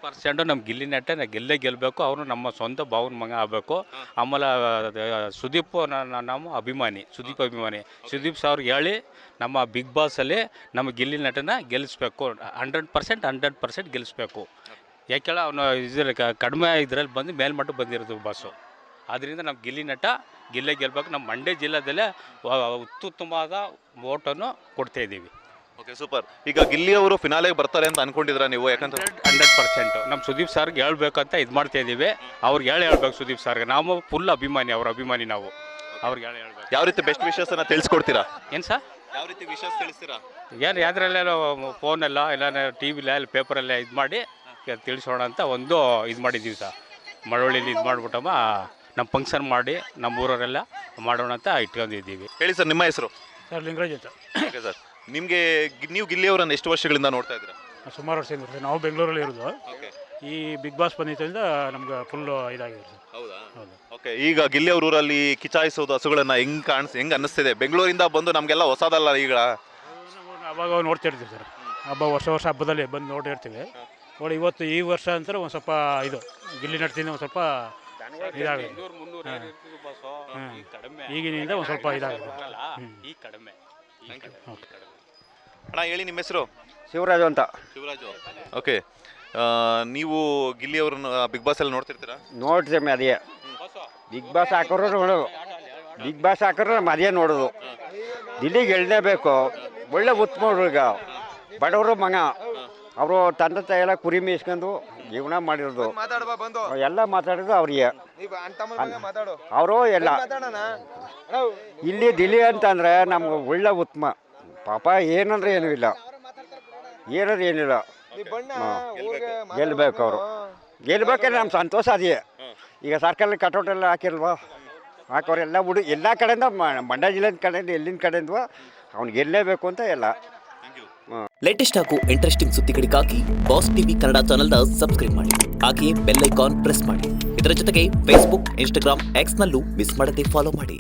100% ನಮ್ಮ ಗಿಲ್ಲಿ ನಟ ಗೆಲ್ಲೇ ಗೆಲ್ಲಬೇಕು. ಅವನು ನಮ್ಮ ಸ್ವಂತ ಭಾವನ ಮಗ ಆಗಬೇಕು. ಆಮೇಲೆ ಸುದೀಪ್ ನಮ್ಮ ಅಭಿಮಾನಿ, ಸುದೀಪ್ ಅಭಿಮಾನಿ. ಸುದೀಪ್ ಅವ್ರಿಗೆ ಹೇಳಿ ನಮ್ಮ ಬಿಗ್ ಬಾಸಲ್ಲಿ ನಮ್ಮ ಗಿಲ್ಲಿ ನಟನ ಗೆಲ್ಲಿಸ್ಬೇಕು. 100% ಗೆಲ್ಲಿಸ್ಬೇಕು. ಯಾಕೆಳ ಅವನು ಇದ್ರಲ್ಲಿ ಕಡಿಮೆ ಇದರಲ್ಲಿ ಬಂದು ಮೇಲ್ಮಟ್ಟಕ್ಕೆ ಬಂದಿರೋದು ಬಾಸು. ಆದ್ದರಿಂದ ನಮ್ಮ ಗಿಲ್ಲಿ ನಟ ಗೆಲ್ಲೇ ಗೆಲ್ಲಬೇಕು. ನಮ್ಮ ಮಂಡ್ಯ ಜಿಲ್ಲೆದಲ್ಲೇ ಅತ್ಯುತ್ತಮವಾದ ಓಟನ್ನು ಕೊಡ್ತಾಯಿದ್ದೀವಿ. Okay, super. ಈಗ ಗಿಲ್ಲಿ ಅವರು ಫಿನಾಲೆಗೆ ಬರ್ತಾರೆ ಅಂತ ಅನ್ಕೊಂಡಿದ್ದೀರಾ ನೀವು? ಯಾಕಂದ್ರೆ 100% ನಮ್ಮ ಸುದೀಪ್ ಸರ್ಗೆ ಹೇಳ್ಬೇಕಂತ ಇದು ಮಾಡ್ತಾ ಇದ್ದೀವಿ. ಅವ್ರಿಗೆ ಹೇಳ್ಬೇಕು ಸುದೀಪ್ ಸರ್ಗೆ. ನಾವು ಫುಲ್ ಅಭಿಮಾನಿ, ಅವ್ರ ಅಭಿಮಾನಿ ನಾವು. ಅವ್ರಿಗೆ ಹೇಳ್ಬೇಕು. ಯಾವ ರೀತಿ ಬೆಸ್ಟ್ ವಿಷಯಸನ್ನು ತಿಳಿಸ್ಕೊಡ್ತೀರಾ? ಏನು ಸರ್? ಯಾವ ರೀತಿ ವಿಷಯ ತಿಳಿಸ್ತೀರಾ? ಏನು ಯಾವ್ದ್ರಲ್ಲೆಲ್ಲ ಫೋನೆಲ್ಲ ಇಲ್ಲ ಟಿ ವಿಲ್ಲ ಇಲ್ಲ ಪೇಪರಲ್ಲೇ ಇದು ಮಾಡಿ ತಿಳಿಸೋಣ ಅಂತ ಒಂದು ಇದು ಮಾಡಿದ್ದೀವಿ ಸರ್. ಮಳವಳ್ಳಿಲಿ ಇದು ಮಾಡಿಬಿಟ್ಟಮ್ಮ ನಮ್ಮ ಫಂಕ್ಷನ್ ಮಾಡಿ ನಮ್ಮ ಊರವರೆಲ್ಲ ಮಾಡೋಣ ಅಂತ ಇಟ್ಕೊಂಡಿದ್ದೀವಿ. ಹೇಳಿ ಸರ್, ನಿಮ್ಮ ಹೆಸರು? ಸರ್ ಲಿಂಗರಾಜ್ ಅಂತ. ಓಕೆ ಸರ್, ನಿಮಗೆ ನೀವು ಗಿಲ್ಲಿ ಅವರನ್ನು ಎಷ್ಟು ವರ್ಷಗಳಿಂದ ನೋಡ್ತಾ ಇದ್ದೀರಾ? ಸುಮಾರು ವರ್ಷದಿಂದ ಸರ್. ನಾವು ಬೆಂಗಳೂರಲ್ಲಿ ಇರೋದು. ಓಕೆ. ಈ ಬಿಗ್ ಬಾಸ್ ಬಂದಿದ್ದರಿಂದ ನಮ್ಗೆ ಫುಲ್ಲು ಇದಾಗಿದೆ ಸರ್. ಹೌದಾ? ಹೌದು. ಓಕೆ, ಈಗ ಗಿಲ್ಲಿ ಅವ್ರ ಊರಲ್ಲಿ ಕಿಚಾಯಿಸೋದು ಹಸುಗಳನ್ನ ಹೆಂಗೆ ಅನ್ನಿಸ್ತಿದೆ? ಬೆಂಗಳೂರಿಂದ ಬಂದು ನಮಗೆಲ್ಲ ಹೊಸದಲ್ಲ ಈಗ. ಅವಾಗ ನೋಡ್ತಿರ್ತೀವಿ ಸರ್. ವರ್ಷ ಹಬ್ಬದಲ್ಲಿ ಬಂದು ನೋಡಿರ್ತೀವಿ. ನೋಡಿ ಇವತ್ತು ಈ ವರ್ಷ ಅಂತ ಒಂದು ಸ್ವಲ್ಪ ಇದು ಗಿಲ್ಲಿ ನಡ್ತಿಂದ ಒಂದು ಸ್ವಲ್ಪ ಇದಾಗಿದೆ. ಈಗಿನಿಂದ ಒಂದು ಸ್ವಲ್ಪ ಇದಾಗಿದೆ. ಅಣ್ಣ ಹೇಳಿ, ನಿಮ್ಮ ಹೆಸರು? ಶಿವರಾಜು ಅಂತ. ಶಿವರಾಜು. ಓಕೆ, ನೀವು ಗಿಲ್ಲಿ ಅವ್ರನ್ನ ಬಿಗ್ ಬಾಸ್ ಅಲ್ಲಿ ನೋಡ್ತಿರ್ತೀರಾ? ನೋಡ್ತೀವಿ. ಅದೇ ಬಿಗ್ ಬಾಸ್ ಹಾಕೋರು ನೋಡೋದು. ಬಿಗ್ ಬಾಸ್ ಹಾಕೋರು ನಮ್ಮ ಅದೇ ನೋಡೋದು. ದಿಲ್ಲಿಗೆ ಎಳ್ಲೇಬೇಕು. ಒಳ್ಳೆ ಉತ್ತಮ ಹುಡುಗ, ಬಡವರು ಮಗ. ಅವರು ತಂದೆ ತಾಯಿ ಎಲ್ಲ ಕುರಿ ಮೇಯಿಸ್ಕೊಂಡು ಜೀವನ ಮಾಡಿರೋದು. ಎಲ್ಲ ಮಾತಾಡೋದು ಅವ್ರಿಗೆ. ಅವರು ಎಲ್ಲ ಇಲ್ಲಿ ದಿಲ್ಲಿ ಅಂತಂದರೆ ನಮ್ಗೆ ಒಳ್ಳೆ ಉತ್ತಮ. ಪಾಪ ಏನಂದ್ರೆ ಏನೂ ಇಲ್ಲ, ಏನಾದ್ರೆ ಏನಿಲ್ಲ. ಗೆಲ್ಲಬೇಕು. ಅವರು ಗೆಲ್ಬೇಕಂದ್ರೆ ನಮ್ಮ ಸಂತೋಷ ಅದೇ. ಈಗ ಸರ್ಕಾರದಲ್ಲಿ ಕಟೌಟ್ ಎಲ್ಲ ಹಾಕಿಲ್ವಾ? ಹಾಕೋರೆಲ್ಲ ಎಲ್ಲ ಕಡೆಯಿಂದ ಮಂಡ್ಯ ಜಿಲ್ಲೆ ಕಡೆಯಿಂದ ಎಲ್ಲಿನ ಕಡೆಯಿಂದ ಅವ್ನು ಗೆಲ್ಲೇಬೇಕು ಅಂತ ಎಲ್ಲ. ಲೇಟೆಸ್ಟ್ ಹಾಗೂ ಇಂಟ್ರೆಸ್ಟಿಂಗ್ ಸುದ್ದಿಗಳಿಗಾಗಿ ಬಾಸ್ ಟಿವಿ ಕನ್ನಡ ಚಾನೆಲ್ನ ಸಬ್ಸ್ಕ್ರೈಬ್ ಮಾಡಿ. ಹಾಗೆಯೇ ಬೆಲ್ ಐಕಾನ್ ಪ್ರೆಸ್ ಮಾಡಿ. ಇದರ ಜೊತೆಗೆ ಫೇಸ್ಬುಕ್, ಇನ್ಸ್ಟಾಗ್ರಾಮ್, ಎಕ್ಸ್ನಲ್ಲೂ ಮಿಸ್ ಮಾಡದೆ ಫಾಲೋ ಮಾಡಿ.